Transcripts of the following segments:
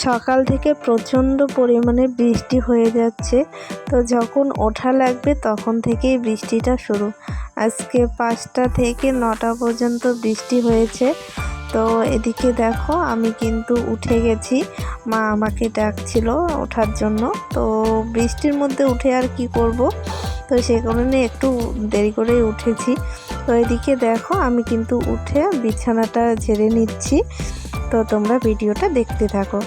সকাল থেকে প্রচণ্ড পরিমাণে বৃষ্টি হয়ে যাচ্ছে। তো যখন ওঠা লাগবে তখন থেকেই বৃষ্টিটা শুরু। আজকে 5টা থেকে 9টা পর্যন্ত বৃষ্টি হয়েছে। তো এদিকে দেখো আমি কিন্তু উঠে গেছি, মা আমাকে ডাকছিল ওঠার জন্য। তো বৃষ্টির মধ্যে উঠে আর কি করব, তো সেই কারণে একটু দেরি করেই উঠেছি। তো এদিকে দেখো আমি কিন্তু উঠে বিছানাটা ঝেড়ে নিচ্ছি। তো তোমরা ভিডিওটা দেখতে থাকো।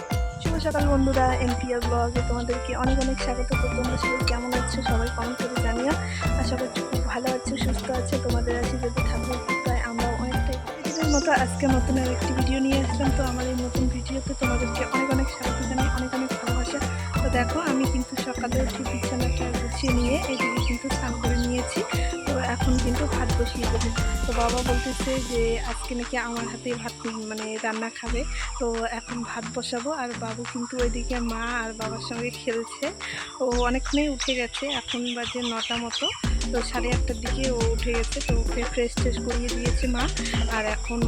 শুভ সকাল বন্ধুরা, এনপিআর ব্লগে তোমাদেরকে অনেক অনেক স্বাগত। তোমরা সবাই কেমন আছো সবাই কমেন্ট করে জানিও। আশা করছি খুব ভালো আছো, সুস্থ আছে। তোমাদের আশীর্বাদে থাকবে, তাই আমরাও অনেকটাই প্রতিদিনের মতো আজকে নতুন আর একটি ভিডিও নিয়ে আসলাম। তো আমার এই নতুন ভিডিওতে তোমাদেরকে অনেক অনেক স্বাগত জানাই, অনেক অনেক ভালোবাসা। তো দেখো আমি কিন্তু সকালে উঠে বিছানাটা গুছিয়ে নিয়ে এদিকে কিন্তু স্নান করে নিয়েছি। তো এখন কিন্তু ভাত বসিয়ে দেবো। তো বাবা বলতেছে যে আজকে নাকি আমার হাতে ভাত মানে রান্না খাবে। তো এখন ভাত বসাবো, আর বাবু কিন্তু ওইদিকে মা আর বাবার সঙ্গে খেলছে। ও অনেকক্ষণই উঠে গেছে, এখন বাজে 9টা মতো। তো 8:30টার দিকে ও উঠে গেছে। তো ওকে ফ্রেশ ট্রেশ করিয়ে দিয়েছে মা, আর এখন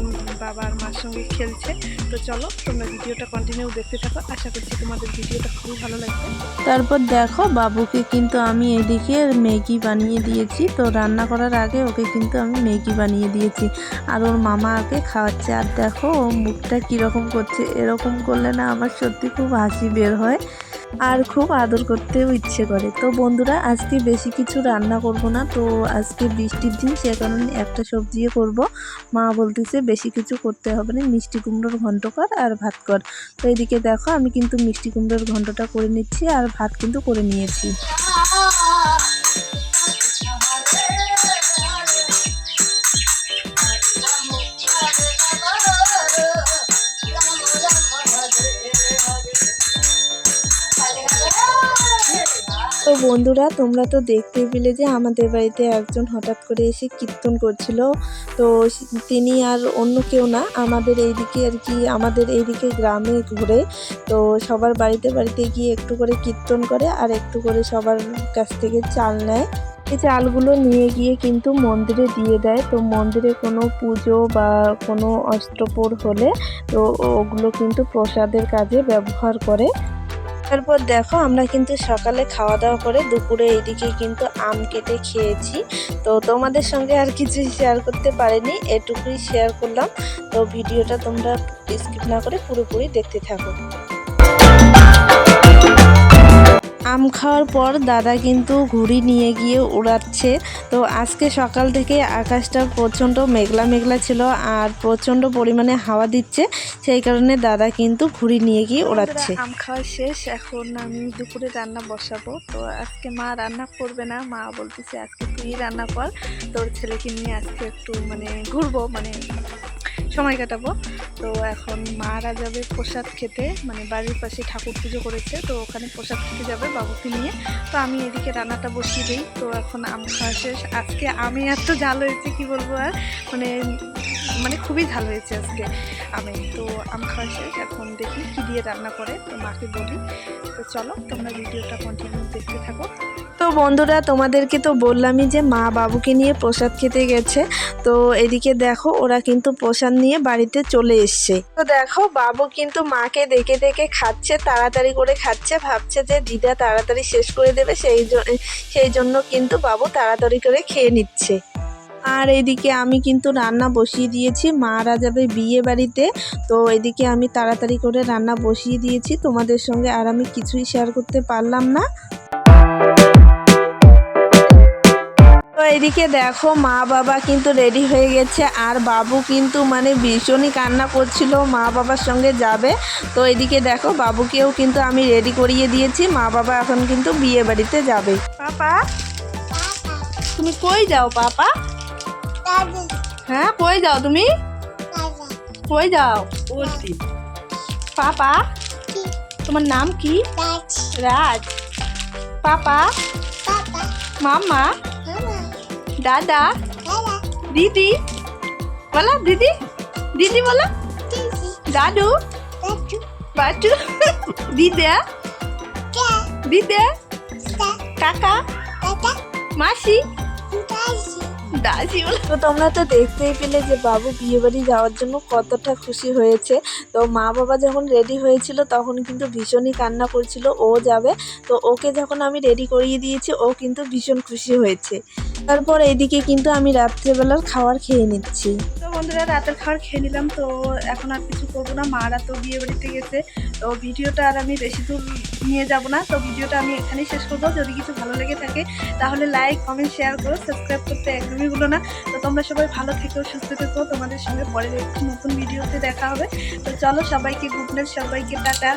বাবা আর মার সঙ্গে খেলছে। তো চলো তোমরা ভিডিওটা কন্টিনিউ দেখতে থাকো, আশা করছি তোমাদের ভিডিওটা খুবই ভালো লাগবে। তারপর দেখো বাবুকে কিন্তু আমি এদিকে ম্যাগি বানিয়ে দিয়েছি। তো রান্না করার আগে ওকে কিন্তু আমি ম্যাগি বানিয়ে দিয়েছি, আর ওর মামা ওকে খাওয়াচ্ছে। আর দেখো ও মুখটা কীরকম করছে, এরকম করলে না আমার সত্যি খুব হাসি বের হয় আর খুব আদর করতেও ইচ্ছে করে। তো বন্ধুরা আজকে বেশি কিছু রান্না করব না, তো আজকে বৃষ্টির দিন সে কারণে একটা সবজিও করব। মা বলতেছে বেশি কিছু করতে হবে না, মিষ্টি কুমড়োর ঘন্ট কর আর ভাত কর। তো এদিকে দেখো আমি কিন্তু মিষ্টি কুমড়োর ঘন্টটা করে নিচ্ছি আর ভাত কিন্তু করে নিয়েছি। তো বন্ধুরা তোমরা তো দেখতেই পেলে যে আমাদের বাড়িতে একজন হঠাৎ করে এসে কীর্তন করছিল। তো তিনি আর অন্য কেউ না, আমাদের এইদিকে আর কি, আমাদের এইদিকে গ্রামে ঘুরে। তো সবার বাড়িতে বাড়িতে গিয়ে একটু করে কীর্তন করে আর একটু করে সবার কাছ থেকে চাল নেয়। এই চালগুলো নিয়ে গিয়ে কিন্তু মন্দিরে দিয়ে দেয়। তো মন্দিরে কোনো পুজো বা কোনো অষ্টপ্রহর হলে তো ওগুলো কিন্তু প্রসাদের কাজে ব্যবহার করে। তারপর দেখো আমরা কিন্তু সকালে খাওয়া দাওয়া করে দুপুরে এইদিকে কিন্তু আম কেটে খেয়েছি। তো তোমাদের সঙ্গে আর কিছু শেয়ার করতে পারিনি, এটুকুই শেয়ার করলাম। তো ভিডিওটা তোমরা স্কিপ না করে পুরোপুরি দেখতে থাকো। আম খাওয়ার পর দাদা কিন্তু ঘুড়ি নিয়ে গিয়ে উড়াচ্ছে। তো আজকে সকাল থেকে আকাশটা প্রচণ্ড মেঘলা মেঘলা ছিল আর প্রচণ্ড পরিমাণে হাওয়া দিচ্ছে, সেই কারণে দাদা কিন্তু ঘুড়ি নিয়ে গিয়ে উড়াচ্ছে। আম খাওয়া শেষ, এখন আমি দুপুরে রান্না বসাবো। তো আজকে মা রান্না করবে না, মা বলতেছে আজকে তুই রান্না কর, তোর ছেলেকে নিয়ে আজকে একটু মানে ঘুরবো, মানে সময় কাটাবো। তো এখন মারা যাবে প্রসাদ খেতে, মানে বাড়ির পাশে ঠাকুর পুজো করেছে, তো ওখানে প্রসাদ খেতে যাবে বাবুকে নিয়ে। তো আমি এদিকে রান্নাটা বসিয়ে দিই। তো এখন আম খাওয়া শেষ। আজকে আমি এত ঝাল হয়েছে কি বলবো, আর মানে মানে খুবই ঝাল হয়েছে আজকে আমি। তো আম খাওয়া শেষ, এখন দেখি কী দিয়ে রান্না করে, তো মাকে বলি। তো চলো তোমরা ভিডিওটা কন্টিনিউ দেখতে থাকো। তো বন্ধুরা তোমাদেরকে তো বললামই যে মা বাবুকে নিয়ে প্রসাদ খেতে গেছে। তো এদিকে দেখো ওরা কিন্তু প্রসাদ নিয়ে বাড়িতে চলে এসছে। তো দেখো বাবু কিন্তু মাকে দেখে দেখে খাচ্ছে, তাড়াতাড়ি করে খাচ্ছে, ভাবছে যে দিদা তাড়াতাড়ি শেষ করে দেবে, সেই জন্য কিন্তু বাবু তাড়াতাড়ি করে খেয়ে নিচ্ছে। আর এদিকে আমি কিন্তু রান্না বসিয়ে দিয়েছি, মারা যাবে বিয়ে বাড়িতে। তো এদিকে আমি তাড়াতাড়ি করে রান্না বসিয়ে দিয়েছি, তোমাদের সঙ্গে আর আমি কিছুই শেয়ার করতে পারলাম না। তো এদিকে দেখো মা বাবা কিন্তু রেডি হয়ে গেছে, আর বাবু কিন্তু মানে ভীষণই কান্না করছিল মা বাবার সঙ্গে যাবে। তো এদিকে দেখো বাবুকেও কিন্তু আমি রেডি করিয়ে দিয়েছি, মা বাবা এখন কিন্তু বিয়ে বাড়িতে যাবে। পাপা তুমি কই যাও পাপা? হ্যাঁ কই যাও তুমি? কই যাও পাপা? তোমার নাম কি? রাজ। পাপা? মামা? দাদা? দিদি বলো, দিদি দিদি বলো, দাদু বাটু দিদা দিদা কাকা মাসি দাসি বলে। তো তোমরা তো দেখতেই পেলে যে বাবু বিয়ে বাড়ি যাওয়ার জন্য কতটা খুশি হয়েছে। তো মা বাবা যখন রেডি হয়েছিল তখন কিন্তু ভীষণই কান্না করছিল ও যাবে। তো ওকে যখন আমি রেডি করিয়ে দিয়েছি ও কিন্তু ভীষণ খুশি হয়েছে। তারপর এইদিকে কিন্তু আমি রাত্রেবেলার খাবার খেয়ে নিচ্ছি। তো বন্ধুরা রাতের খাবার খেয়ে নিলাম। তো এখন আর কিছু করবো না, মারা তো বিয়ে বাড়িতে গেছে। তো ভিডিওটা আর আমি বেশি দূর নিয়ে যাব না। তো ভিডিওটা আমি এখানেই শেষ করবো। যদি কিছু ভালো লেগে থাকে তাহলে লাইক কমেন্ট শেয়ার করো, সাবস্ক্রাইব করতে একদমই ভুলো না। তো তোমরা সবাই ভালো থেকো, সুস্থ থেকো। তোমাদের সঙ্গে পরের একটি নতুন ভিডিওতে দেখা হবে। তো চলো, সবাইকে গুড নাইট, সবাইকে টাটা।